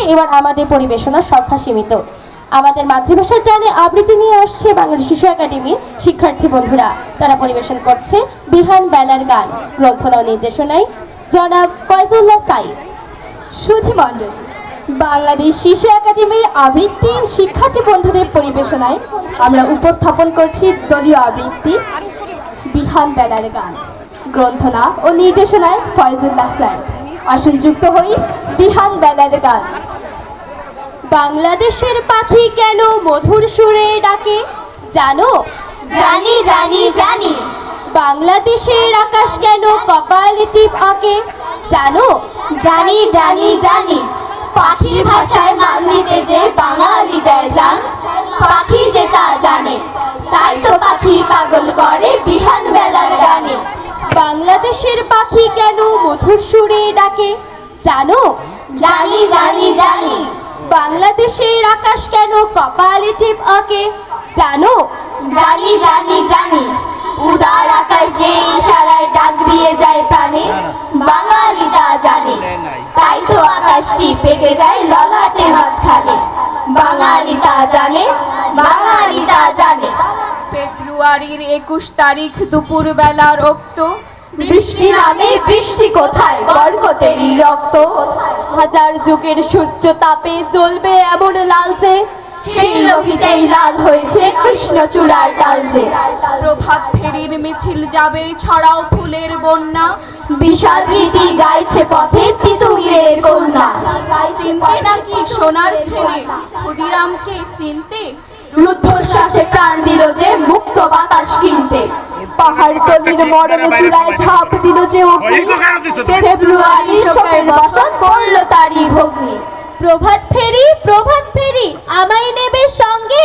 উপলক্ষে এবার আমাদের পরিবেশনার সংখ্যা সীমিত। আমাদের মাতৃভাষার টানে আবৃত্তি নিয়ে আসছে বাংলাদেশ শিশু একাডেমির শিক্ষার্থী বন্ধুরা। তারা পরিবেশন করছে বিহান বেলার গান। গ্রন্থনা ও নির্দেশনায় জনাব ফয়জুল্লাহ সাইদ। সুধীমণ্ডল, বাংলাদেশ শিশু একাডেমির আবৃত্তি শিক্ষার্থী বন্ধুদের পরিবেশনায় আমরা উপস্থাপন করছি দলীয় আবৃত্তি বিহান বেলার গান। গ্রন্থনা ও নির্দেশনায় ফয়জুল্লাহ সাইদ। আসুন যুক্ত হই বিহান বেলার গান। বাংলাদেশের পাখি কেন মধুর সুরে ডাকে জানো? জানি জানি জানি। বাংলাদেশের আকাশ কেন কপালে টিপ আঁকে জানো? জানি জানি জানি। পাখির ভাষায় মান দিতে যে বাঙালি দেয় জান, পাখি যেটা জানে তাই তো পাখি পাগল করে বিহান বেলার গানে। বাংলাদেশের পাখি কেন মধুর সুরে ডাকে জানো? জানি জানি জানি। বাংলাদেশের আকাশ কেন কপালে টিপ আঁকে জানো? জানি জানি জানি। উদার আকাশ যে ইশারায় ডাক দিয়ে যায় প্রাণে, বাঙালি তা জানে তাই তো আকাশটি পেকে যায় ললাটের মাঝখানে। বাঙালি তা জানে, বাঙালি তা জানে। ফেব্রুয়ারির 21 তারিখ দুপুর বেলার রক্ত বৃষ্টি নামে বৃষ্টি কোথায় বরকতেরই রক্ত। হাজার যুগের সূর্য তাপে জ্বলবে এমন লালচে, সেই লোহিতেই লাল হয়েছে কৃষ্ণচূড়ার ডালচে। প্রভাত ফেরির মিছিল যাবে ছড়াও ফুলের বন্যা, বিষাদ রীতি গাইছে পথে তিতুমিরের কন্যা। চিনতে নাকি সোনার ছেলে ক্ষুদিরামকে চিনতে? রুদ্ধশ্বাসে প্রাণ দিল যে মুক্ত বাতাস কিনতে। পাহাড় তলির মরণ চূড়ায় ঝাঁপ দিল যে অগ্নি, ফেব্রুয়ারি শোকের বসত পড়ল তারই ভগ্নি। প্রভাত ফেরি আমায় নেবে সঙ্গে,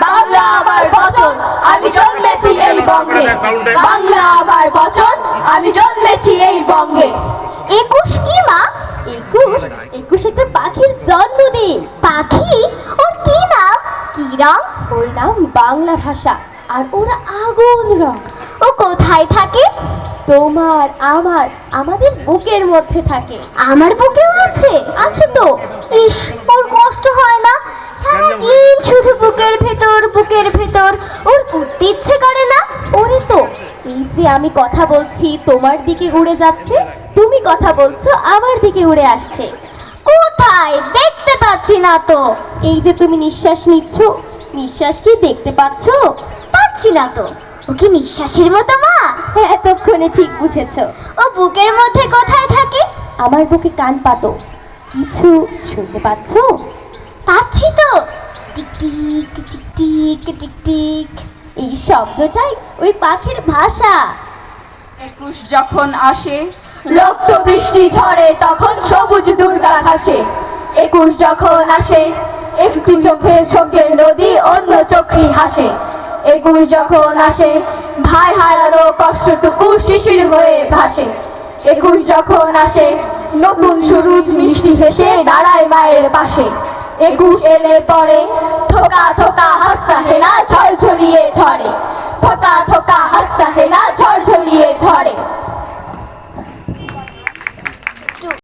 বাংলা আমার বচন আমি জন্মেছি এই বঙ্গে। বাংলা আমার বচন আমি জন্মেছি এই বঙ্গে। 21 কি মা? 21 একটা পাখির জন্মদিন। পাখি? ওর কি নাম? কি রং? ওর নাম বাংলা ভাষা, আর ওরা আগুন রং। ও কোথায় থাকে? তোমার আমার আমাদের বুকের মধ্যে থাকে। আমার বুকেও আছে? আছে তো। ইস, ওর কষ্ট হয় না? সারাদিন শুধু বুকের ভেতর ওর উঠতে ইচ্ছে করে না? ওরে তো, এই যে আমি কথা বলছি তোমার দিকে উড়ে যাচ্ছে, তুমি কথা বলছো আমার দিকে উড়ে আসছে। কোথায়? দেখতে পাচ্ছি না তো। এই যে তুমি নিঃশ্বাস নিচ্ছ, নিঃশ্বাস কি দেখতে পাচ্ছ? পাচ্ছি না তো। ও কি নিঃশ্বাসের মতো মা? এতক্ষণে ঠিক বুঝেছো। ও বুকের মধ্যে কোথায় থাকে? আমার বুকে কান পাতো, কিছু শুনতে পাচ্ছ? পাচ্ছি তো। Tick tick tick tick tick tick. এই শব্দটাই ওই পাখির ভাষা। 21 যখন আসে রক্ত বৃষ্টি ঝরে তখন সবুজ দুর্গা ঘাসে। 21 যখন আসে একটি চোখের শোকের নদী অন্য চোখই হাসে। 21 যখন আসে ভাই হারানো কষ্টটুকু শিশির হয়ে ভাসে। 21 যখন আসে নতুন সুরুজ মিষ্টি হেসে দাঁড়ায় মায়ের পাশে। 21 এলে পরে থোকা থোকা হাসতা হেনা ঝড় ঝরিয়ে ঝরে। থোকা থোকা হাসতা হেনা ঝড় ঝরিয়ে ঝরে।